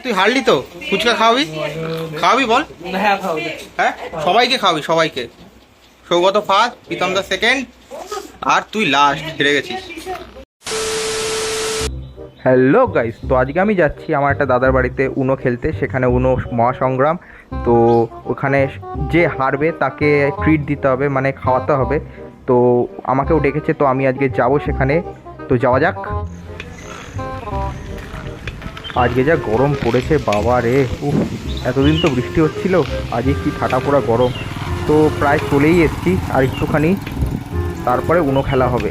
তুই হারলি তো, ফুচকা খাওয়াবি? খাওয়াবি বল। হ্যাঁ খাওয়াবো। হ্যাঁ সবাইকে খাওয়াবি, সবাইকে। সৌগত ফার্স্ট, প্রীতম দা সেকেন্ড, আর তুই লাস্ট, হেরে গেছিস। হ্যালো গাইস, তো আজকে আমি যাচ্ছি আমার একটা দাদার বাড়িতে উনো খেলতে। সেখানে উনো মহাসংগ্রাম। তো ওখানে যে হারবে তাকে ট্রিট দিতে হবে, মানে খাওয়াতে হবে। তো আমাকেও ডেকেছে, তো আমি আজকে যাব সেখানে। তো যাওয়া যাক। আজকে যা গরম পড়েছে বাবা রে, এতদিন তো বৃষ্টি হচ্ছিল, আজকে কি ঠাটা পোড়া গরম। তো প্রায় চলেই এসেছি, আর একটুখানি তারপরে উনো খেলা হবে।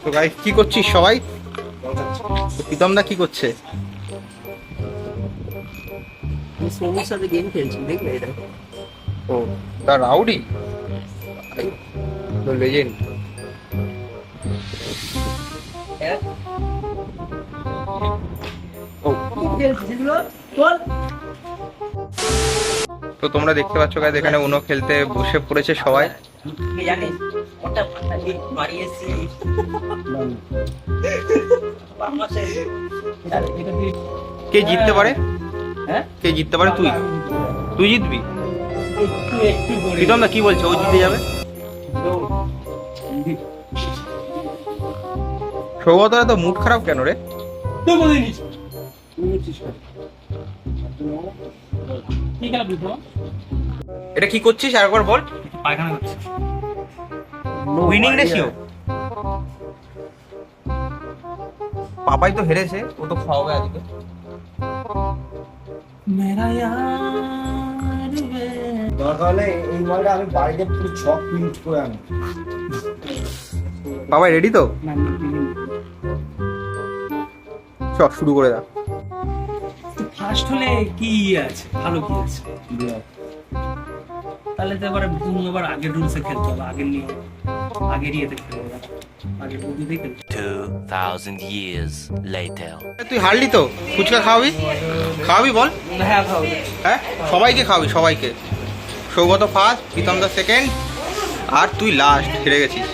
তো গাইস কি করছিস সবাই? প্রীতম দা কি করছে? সোনুর সাথে গেম খেলছি, দেখলে এটা? ও দা রাউডি, তো লেজেন্ড। তো তোমরা দেখতে পাচ্ছ গাইস, এখানে উনো খেলতে বসে পড়েছে সবাই। কে জিততে পারে? কে জিততে পারে? তুই তুই জিতবি? প্রীতম দা কি বলছে, ও জিতে যাবে? সৌগতরা তো মুড খারাপ কেন রে? এটা কি করছিস আরেকবার বল। পায়খানা করছে। Winning ratio. পাপাই তো হেরেছে, ও তো খাওয়াবে আজকে। দরকার হলে এই মালটা আমি বাড়িতে পুরো ছক প্রিন্ট করে আনি। পাপাই রেডি তো? চল শুরু করে দাও। ফার্স্ট হলে কি আছে, ভালো কি আছে? তাহলে তো এবার আগের রুলসে খেলতে হবে, আগের নিয়ম, আগের ইয়েতে খেলতে হবে, আগের বুদ্ধিতেই খেলতে হবে। 2000 years later. তুই হারলি তো, ফুচকা খাওয়াবি? খাওয়াবি বল। হ্যাঁ খাওয়াবো। হ্যাঁ সবাইকে খাওয়াবি, সবাইকে। সৌগত ফার্স্ট, প্রীতম দা সেকেন্ড, আর তুই লাস্ট, হেরে গেছিস।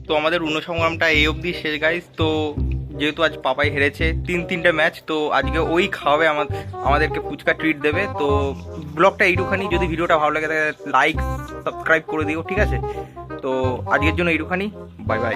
তো আমাদের উনো সংগ্রামটা এই অবধি শেষ গাইস। তো যেহেতু আজ পাপাই হেরেছে, তিনটা ম্যাচ, তো আজকে ওই খাওয়াবে, আমাদেরকে ফুচকা ট্রিট দেবে। তো ব্লগটা এইটুখানি। যদি ভিডিওটা ভালো লাগে তাহলে লাইক সাবস্ক্রাইব করে দিও, ঠিক আছে? তো আজকের জন্য এইটুখানি, বাই বাই।